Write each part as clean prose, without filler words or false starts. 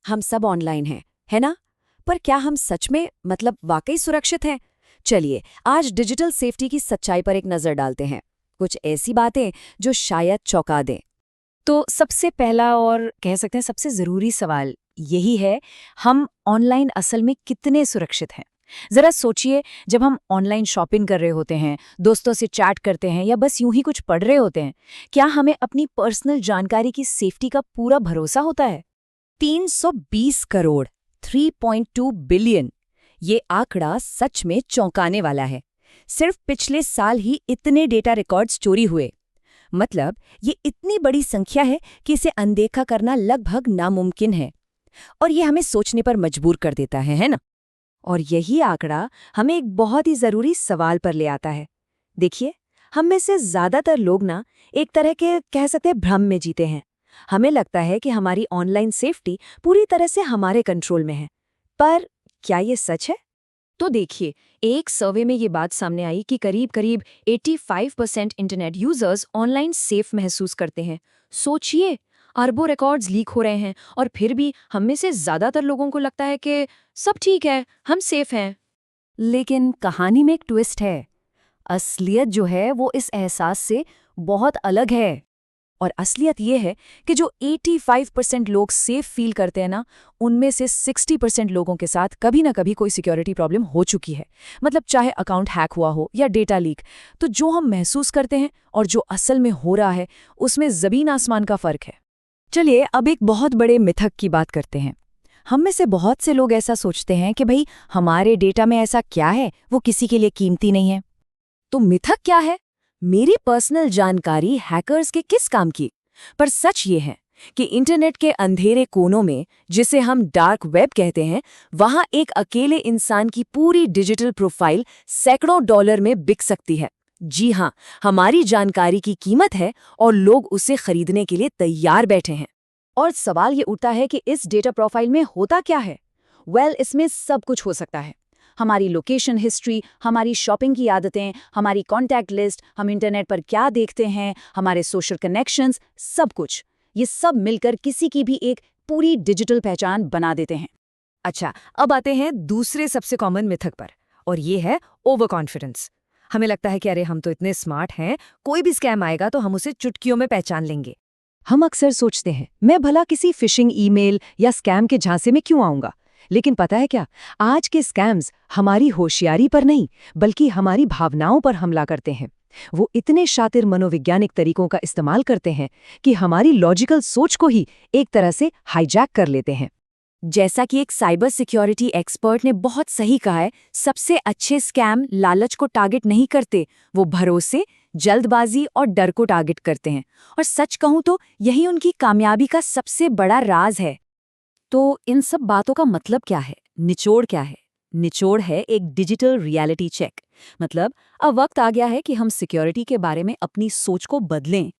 हम सब ऑनलाइन हैं, है ना? पर क्या हम सच में मतलब वाकई सुरक्षित हैं? चलिए, आज डिजिटल सेफ्टी की सच्चाई पर एक नज़र डालते हैं। कुछ ऐसी बातें जो शायद चौंका दें। तो सबसे पहला और कह सकते हैं सबसे ज़रूरी सवाल यही है, हम ऑनलाइन असल में कितने सुरक्षित हैं? ज़रा सोचिए, जब हम ऑनलाइन शॉपिंग कर रहे होते हैं, दोस्तों से चैट करते हैं या बस यूं ही कुछ पढ़ रहे होते हैं, क्या हमें अपनी पर्सनल जानकारी की सेफ्टी का पूरा भरोसा होता है? 320 करोड़ 3.2 बिलियन, ये आंकड़ा सच में चौंकाने वाला है। सिर्फ पिछले साल ही इतने डेटा रिकॉर्ड्स चोरी हुए। मतलब ये इतनी बड़ी संख्या है कि इसे अनदेखा करना लगभग नामुमकिन है। और ये हमें सोचने पर मजबूर कर देता है ना? और यही आंकड़ा हमें एक बहुत ही जरूरी सवाल पर ले आता है। देखिए, हम में से ज्यादातर लोग ना एक तरह के कह सकते हैं भ्रम में जीते हैं। हमें लगता है कि हमारी ऑनलाइन सेफ्टी पूरी तरह से हमारे कंट्रोल में है। पर क्या ये सच है? तो देखिए, एक सर्वे में ये बात सामने आई कि करीब-करीब 85% इंटरनेट यूजर्स ऑनलाइन सेफ महसूस करते हैं। सोचिए, अरबों रिकॉर्ड्स लीक हो रहे हैं और फिर भी हम में से ज्यादातर लोगों को लगता है कि सब ठीक है, हम सेफ हैं। लेकिन कहानी में एक ट्विस्ट है। असलियत जो है वो इस एहसास से बहुत अलग है। और असलियत ये है कि जो 85% लोग सेफ फील करते हैं ना, उनमें से 60% लोगों के साथ कभी ना कभी कोई सिक्योरिटी प्रॉब्लम हो चुकी है। मतलब चाहे अकाउंट हैक हुआ हो या डेटा लीक। तो जो हम महसूस करते हैं और जो असल में हो रहा है, उसमें ज़मीन आसमान का फ़र्क है। चलिए, अब एक बहुत बड़े मिथक की बात करते हैं। हम में से बहुत से लोग ऐसा सोचते हैं कि भाई, हमारे डेटा में ऐसा क्या है वो किसी के लिए कीमती नहीं है। तो मिथक क्या है? मेरी पर्सनल जानकारी हैकर्स के किस काम की? पर सच ये है कि इंटरनेट के अंधेरे कोनों में, जिसे हम डार्क वेब कहते हैं, वहां एक अकेले इंसान की पूरी डिजिटल प्रोफाइल सैकड़ों डॉलर में बिक सकती है। जी हाँ, हमारी जानकारी की कीमत है और लोग उसे खरीदने के लिए तैयार बैठे हैं। और सवाल ये उठता है कि इस डेटा प्रोफाइल में होता क्या है? इसमें सब कुछ हो सकता है। हमारी लोकेशन हिस्ट्री, हमारी शॉपिंग की आदतें, हमारी कॉन्टैक्ट लिस्ट, हम इंटरनेट पर क्या देखते हैं, हमारे सोशल कनेक्शंस, सब कुछ। ये सब मिलकर किसी की भी एक पूरी डिजिटल पहचान बना देते हैं। अच्छा, अब आते हैं दूसरे सबसे कॉमन मिथक पर, और ये है ओवर कॉन्फिडेंस। हमें लगता है कि अरे हम तो इतने स्मार्ट हैं, कोई भी स्कैम आएगा तो हम उसे चुटकियों में पहचान लेंगे। हम अक्सर सोचते हैं, मैं भला किसी फिशिंग ईमेल या स्कैम के झांसे में क्यों आऊंगा? लेकिन पता है क्या, आज के स्कैम्स हमारी होशियारी पर नहीं, बल्कि हमारी भावनाओं पर हमला करते हैं। वो इतने शातिर मनोवैज्ञानिक तरीकों का इस्तेमाल करते हैं कि हमारी लॉजिकल सोच को ही एक तरह से हाईजैक कर लेते हैं। जैसा कि एक साइबर सिक्योरिटी एक्सपर्ट ने बहुत सही कहा है, सबसे अच्छे स्कैम लालच को टारगेट नहीं करते, वो भरोसे, जल्दबाजी और डर को टारगेट करते हैं। और सच कहूं तो यही उनकी कामयाबी का सबसे बड़ा राज है। तो इन सब बातों का मतलब क्या है? निचोड़ क्या है? निचोड़ है एक डिजिटल रियलिटी चेक। मतलब अब वक्त आ गया है कि हम सिक्योरिटी के बारे में अपनी सोच को बदलें।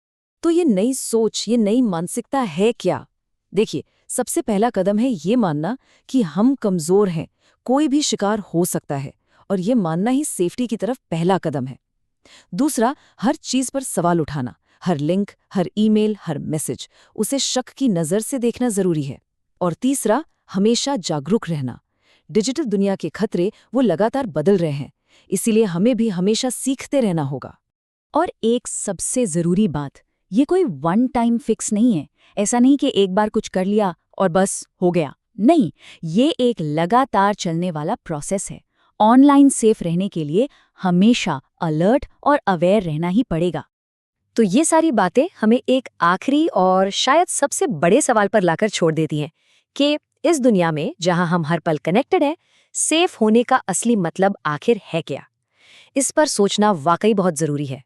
तो ये नई सोच, ये नई मानसिकता है क्या? देखिए, सबसे पहला कदम है ये मानना कि हम कमज़ोर हैं, कोई भी शिकार हो सकता है, और ये मानना ही सेफ्टी की तरफ पहला कदम है। दूसरा, हर चीज़ पर सवाल उठाना, हर लिंक, हर ईमेल, हर मैसेज, उसे शक की नज़र से देखना ज़रूरी है। और तीसरा, हमेशा जागरूक रहना। डिजिटल दुनिया के खतरे वो लगातार बदल रहे हैं, इसीलिए हमें भी हमेशा सीखते रहना होगा। और एक सबसे ज़रूरी बात, ये कोई वन टाइम फिक्स नहीं है। ऐसा नहीं कि एक बार कुछ कर लिया और बस हो गया। नहीं, ये एक लगातार चलने वाला प्रोसेस है। ऑनलाइन सेफ रहने के लिए हमेशा अलर्ट और अवेयर रहना ही पड़ेगा। तो ये सारी बातें हमें एक आखिरी और शायद सबसे बड़े सवाल पर लाकर छोड़ देती हैं कि इस दुनिया में जहां हम हर पल कनेक्टेड हैं, सेफ होने का असली मतलब आखिर है क्या? इस पर सोचना वाकई बहुत जरूरी है।